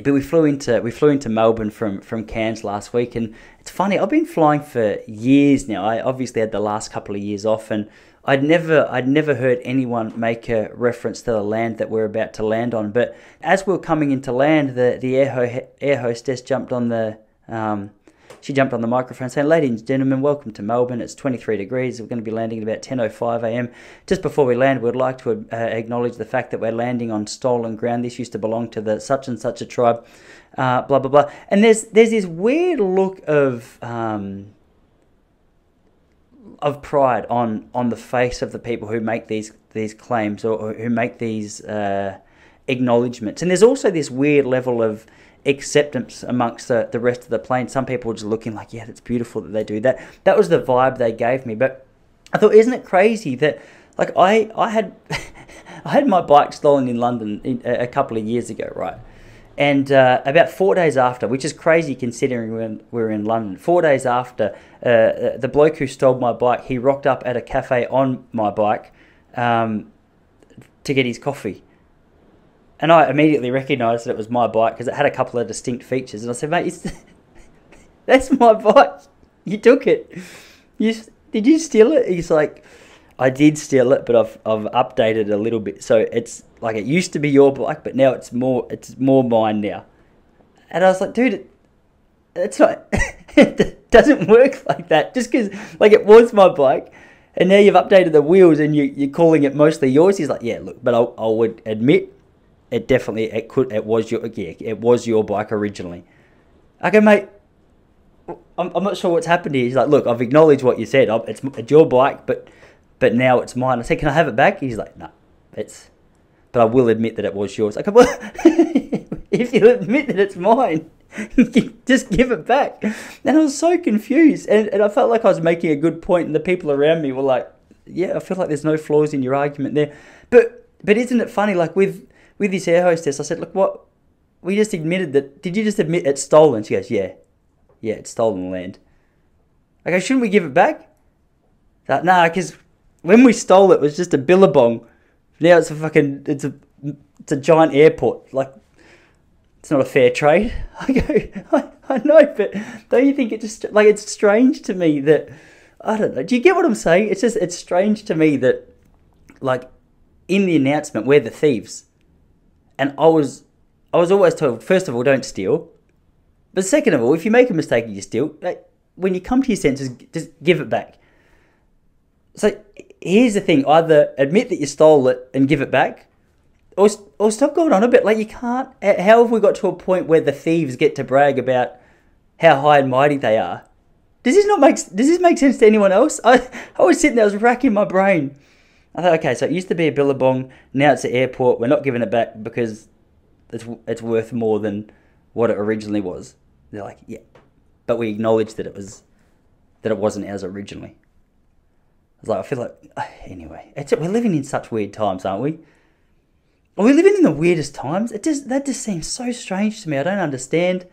but we flew into Melbourne from Cairns last week, and it's funny. I've been flying for years now. I obviously had the last couple of years off, and I'd never heard anyone make a reference to the land that we're about to land on. But as we were coming into land, the air hostess jumped on the microphone saying, "Ladies and gentlemen, welcome to Melbourne. It's 23 degrees. We're going to be landing at about 10:05 a.m. Just before we land, we'd like to acknowledge the fact that we're landing on stolen ground. This used to belong to the such and such a tribe, blah, blah, blah." And there's this weird look of pride on the face of the people who make these claims, or who make these acknowledgements. And there's also this weird level of acceptance amongst the rest of the plane. Some people were just looking like, yeah, that's beautiful that they do that. That was the vibe they gave me. But I thought, isn't it crazy that, like, I had I had my bike stolen in London a couple of years ago, right? And about 4 days after, which is crazy considering when we were in London, 4 days after, the bloke who stole my bike, he rocked up at a cafe on my bike to get his coffee. And I immediately recognised that it was my bike because it had a couple of distinct features. And I said, "Mate, that's my bike. You took it. Did you steal it?" He's like, "I did steal it, but I've updated a little bit. So it's like, it used to be your bike, but now it's more mine now." And I was like, "Dude, it's not. It doesn't work like that. Just because, like, it was my bike, and now you've updated the wheels and you're calling it mostly yours." He's like, "Yeah, look, but I would admit it was your bike originally." I go, "Mate, I'm not sure what's happened here." He's like, "Look, I've acknowledged what you said. It's your bike, but now it's mine." I said, "Can I have it back?" He's like, "No, but I will admit that it was yours." I go, "Well, if you admit that it's mine, just give it back." And I was so confused, and I felt like I was making a good point, and the people around me were like, "Yeah, I feel like there's no flaws in your argument there." But isn't it funny, like with this air hostess, I said, "Look, what? We just admitted that. Did you just admit it's stolen?" She goes, Yeah, it's stolen land." I go, "Shouldn't we give it back?" Like, "Nah, because when we stole it, it was just a billabong. Now it's it's a giant airport. Like, it's not a fair trade." I go, I know, but don't you think it's strange to me that, I don't know. Do you get what I'm saying? It's strange to me that, like, in the announcement, we're the thieves. And I was always told, first of all, don't steal. But second of all, if you make a mistake and you steal, like, when you come to your senses, just give it back. So here's the thing: either admit that you stole it and give it back, or stop going on a bit. Like, you can't. How have we got to a point where the thieves get to brag about how high and mighty they are? Does this make sense to anyone else? I was sitting there, I was racking my brain. I thought, okay, so it used to be a billabong, now it's an airport. We're not giving it back because it's worth more than what it originally was. They're like, yeah, but we acknowledged that it wasn't ours originally. I was like, I feel like, anyway, we're living in such weird times, aren't we? Are we living in the weirdest times? That just seems so strange to me. I don't understand.